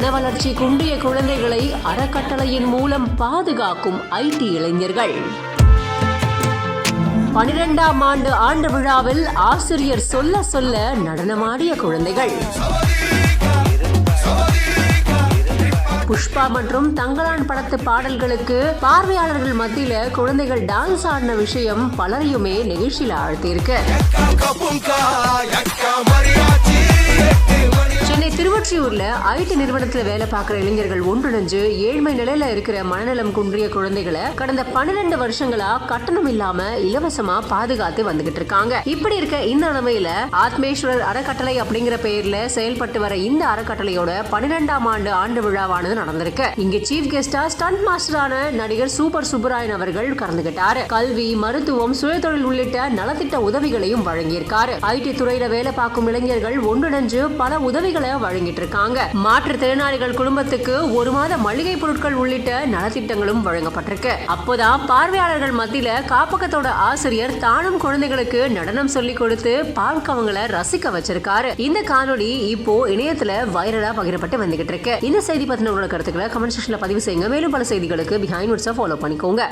மனவளர்ச்சி குன்றிய குழந்தைகளை அறக்கட்டளையின் மூலம் பாதுகாக்கும் IT இளைஞர்கள். 12ஆம் ஆண்டு விழாவில் ஆசிரியர் சொல்ல சொல்ல நடனமாடிய குழந்தைகள். புஷ்பா மற்றும் தங்கலான் படத்து பாடல்களுக்கு பார்வையாளர்கள் மத்தியில குழந்தைகள் டான்ஸ் ஆடின விஷயம் பலரையுமே நெகிழ்ச்சியில ஆழ்த்தியிருக்கு. சென்னை திருவொற்றியூர்ல IT நிறுவனத்துல வேலை பார்க்கிற இளைஞர்கள் ஒன்றிணைஞ்சு ஏழ்மை நிலையில இருக்கிற மனநலம் குன்றிய குழந்தைகளை கடந்த 12 வருஷங்களா கட்டணம் இல்லாம இலவசமா பாதுகாத்து வந்துகிட்டு இருக்காங்க. இப்படி இருக்க இந்த நிலைமையில ஆத்மேஸ்வரர் அறக்கட்டளை அப்படிங்கிற பெயர்ல செயல்பட்டு வர இந்த அறக்கட்டளையோட 12ஆம் ஆண்டு விழாவானது நடந்திருக்கு. இங்க சீஃப் கெஸ்டா ஸ்டண்ட் மாஸ்டரான நடிகர் சூப்பர் சுப்பராயன் அவர்கள் கலந்துகிட்டாரு. கல்வி, மருத்துவம், சுயதொழில் உள்ளிட்ட நலத்திட்ட உதவிகளையும் வழங்கியிருக்காரு. IT துறையில வேலை பார்க்கும் இளைஞர்கள் ஒன்றிணைஞ்சு பல உதவிகளை வழங்கிட்டு இருக்காங்க. மாற்றுத்திறனாளிகள் குடும்பத்துக்கு 1 மாத மளிகை பொருட்கள் உள்ளிட்ட நலத்திட்டங்களும் வழங்கப்பட்டிருக்கு. அப்போதான் பார்வையாளர்கள் மத்தியில காப்பகத்தோட ஆசிரியர் தானும் குழந்தைகளுக்கு நடனம் சொல்லி கொடுத்து பார்க்கவங்களை ரசிக்க வச்சிருக்காரு. இந்த காணொலி இப்போ இணையத்துல வைரலா பகிரப்பட்டு வந்துகிட்டு இருக்கு. இந்த செய்தி பத்தின உங்களோட கருத்துக்களை கமெண்ட் செக்ஷன்ல பதிவு செய்யுங்க. மேலும் பல செய்திகளுக்கு பிஹைண்ட் வுட்ஸை ஃபாலோ பண்ணிக்கோங்க.